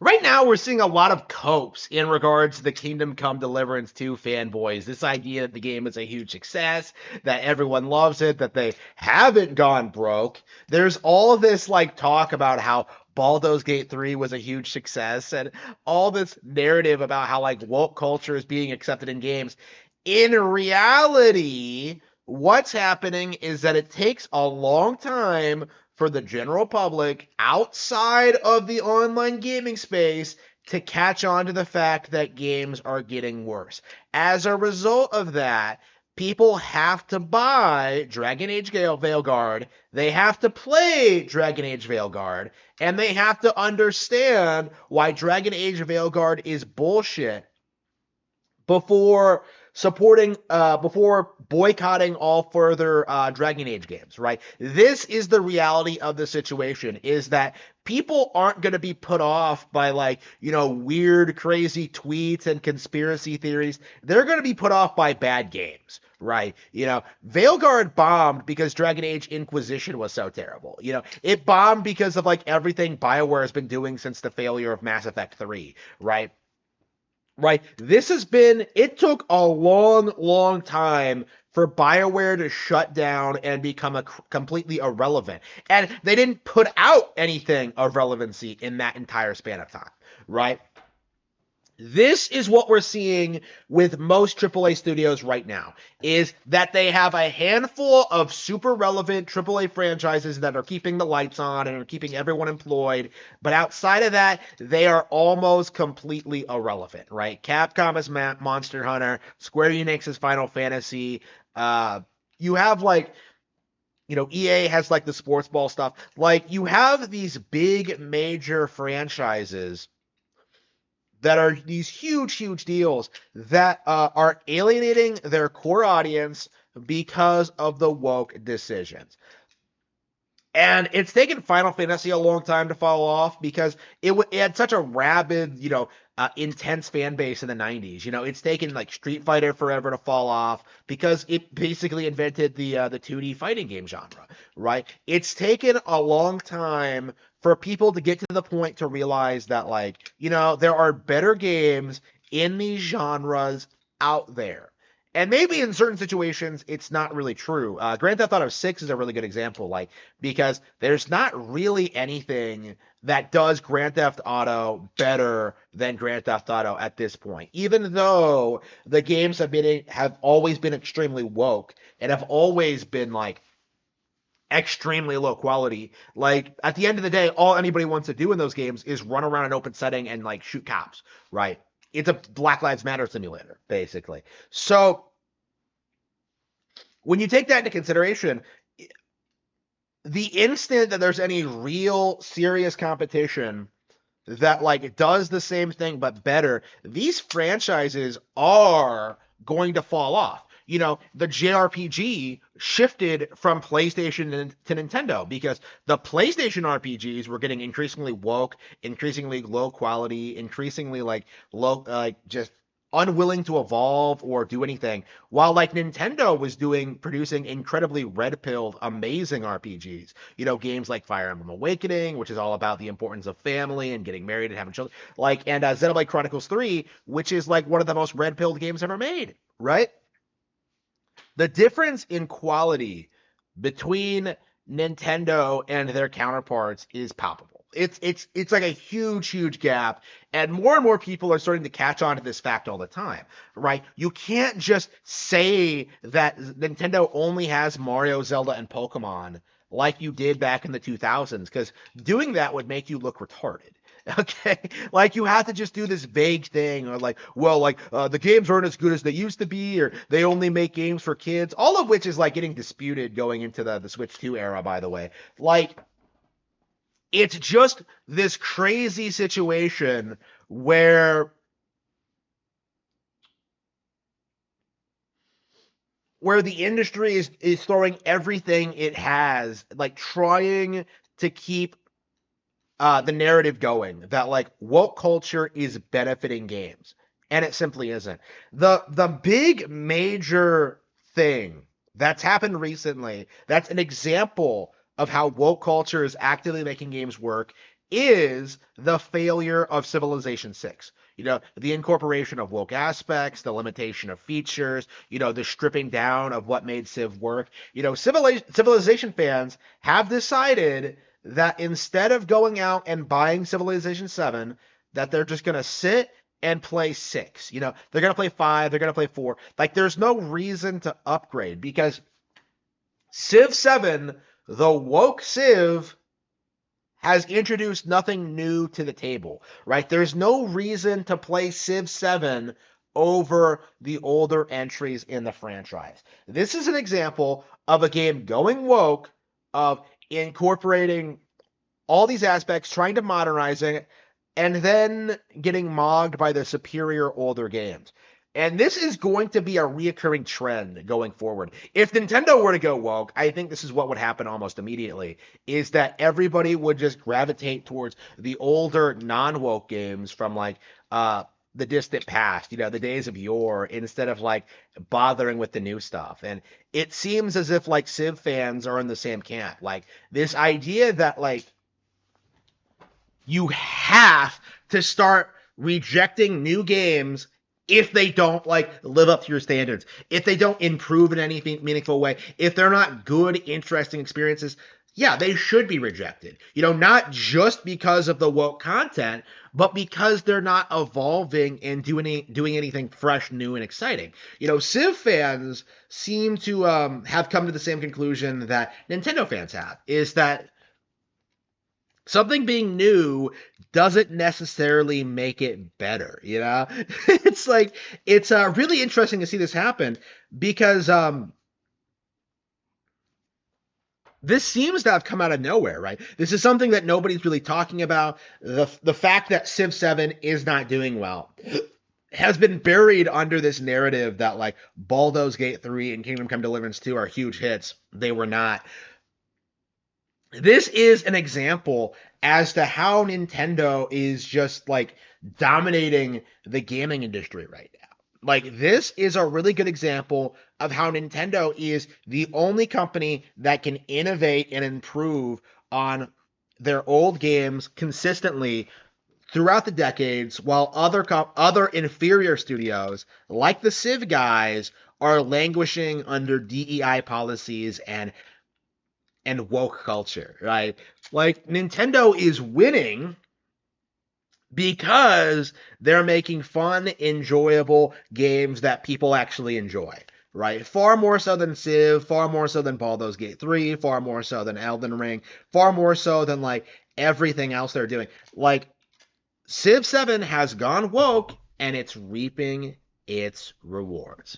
Right now, we're seeing a lot of copes in regards to the Kingdom Come Deliverance 2 fanboys. This idea that the game is a huge success, that everyone loves it, that they haven't gone broke. There's all this like talk about how Baldur's Gate 3 was a huge success and all this narrative about how like woke culture is being accepted in games. In reality, what's happening is that it takes a long time for the general public outside of the online gaming space to catch on to the fact that games are getting worse. As a result of that, people have to buy Dragon Age Veilguard, they have to play Dragon Age Veilguard, and they have to understand why Dragon Age Veilguard is bullshit before before boycotting all further Dragon Age games, right? This is the reality of the situation, is that people aren't going to be put off by like, weird crazy tweets and conspiracy theories. They're going to be put off by bad games, right? Veilguard bombed because Dragon Age Inquisition was so terrible. It bombed because of like everything BioWare has been doing since the failure of Mass Effect 3, right? Right. It took a long, long time for BioWare to shut down and become completely irrelevant. And they didn't put out anything of relevancy in that entire span of time, right? This is what we're seeing with most AAA studios right now, is that they have a handful of super relevant AAA franchises that are keeping the lights on and are keeping everyone employed, but outside of that, they are almost completely irrelevant, right? Capcom is Monster Hunter, Square Enix is Final Fantasy, you have like, EA has like the sports ball stuff. Like, you have these big major franchises that are these huge, huge deals that are alienating their core audience because of the woke decisions. And it's taken Final Fantasy a long time to fall off because it had such a rabid, intense fan base in the 90s. It's taken like Street Fighter forever to fall off because it basically invented the 2D fighting game genre, right? It's taken a long time for people to get to the point to realize that, like, there are better games in these genres out there. And maybe in certain situations, it's not really true. Grand Theft Auto 6 is a really good example, like, because there's not really anything that does Grand Theft Auto better than Grand Theft Auto at this point. Even though the games have always been extremely woke and have always been like extremely low quality. Like, at the end of the day, all anybody wants to do in those games is run around an open setting and like shoot cops, right? It's a Black Lives Matter simulator, basically. So when you take that into consideration, the instant that there's any real serious competition that like does the same thing but better, these franchises are going to fall off. The JRPG shifted from PlayStation to Nintendo because the PlayStation RPGs were getting increasingly woke, increasingly low quality, increasingly like low, like just unwilling to evolve or do anything, while like Nintendo was producing incredibly red-pilled, amazing RPGs. Games like Fire Emblem Awakening, which is all about the importance of family and getting married and having children, like, and Xenoblade Chronicles 3, which is like one of the most red-pilled games ever made, right? The difference in quality between Nintendo and their counterparts is palpable. It's like a huge, huge gap, and more people are starting to catch on to this fact all the time, right? You can't just say that Nintendo only has Mario, Zelda, and Pokemon like you did back in the 2000s, because doing that would make you look retarded. Okay, like, you have to just do this vague thing, or like, well, like, the games aren't as good as they used to be, or they only make games for kids, all of which is like getting disputed going into the Switch 2 era, by the way. Like, it's just this crazy situation where the industry is throwing everything it has, like trying to keep the narrative going that like woke culture is benefiting games, and it simply isn't. The big major thing that's happened recently, that's an example of how woke culture is actively making games work, is the failure of Civilization 6. The incorporation of woke aspects, the limitation of features, the stripping down of what made Civ work. Civilization fans have decided that instead of going out and buying Civilization 7, that they're just going to sit and play 6. They're going to play 5, they're going to play 4. Like, there's no reason to upgrade because Civ 7, the woke Civ, has introduced nothing new to the table, right? There's no reason to play Civ 7 over the older entries in the franchise. This is an example of a game going woke, of incorporating all these aspects, trying to modernize it, and then getting mogged by the superior older games. And this is going to be a reoccurring trend going forward. If Nintendo were to go woke, I think this is what would happen almost immediately, is that everybody would just gravitate towards the older non-woke games from the distant past, the days of yore, instead of bothering with the new stuff. And it seems as if Civ fans are in the same camp. This idea that you have to start rejecting new games if they don't live up to your standards, if they don't improve in any meaningful way, if they're not good, interesting experiences. Yeah, they should be rejected. Not just because of the woke content, but because they're not evolving and doing anything fresh, new, and exciting. Civ fans seem to have come to the same conclusion that Nintendo fans have, is that something being new doesn't necessarily make it better, It's really interesting to see this happen because this seems to have come out of nowhere, right? This is something that nobody's really talking about. The fact that Civ 7 is not doing well has been buried under this narrative that Baldur's Gate 3 and Kingdom Come Deliverance 2 are huge hits. They were not. This is an example as to how Nintendo is just dominating the gaming industry right now. This is a really good example of how Nintendo is the only company that can innovate and improve on their old games consistently throughout the decades, while other inferior studios like the Civ guys are languishing under DEI policies and woke culture, right? Nintendo is winning because they're making fun, enjoyable games that people actually enjoy, right? Far more so than Civ, far more so than Baldur's Gate 3, far more so than Elden Ring, far more so than everything else they're doing. Civ 7 has gone woke and it's reaping its rewards.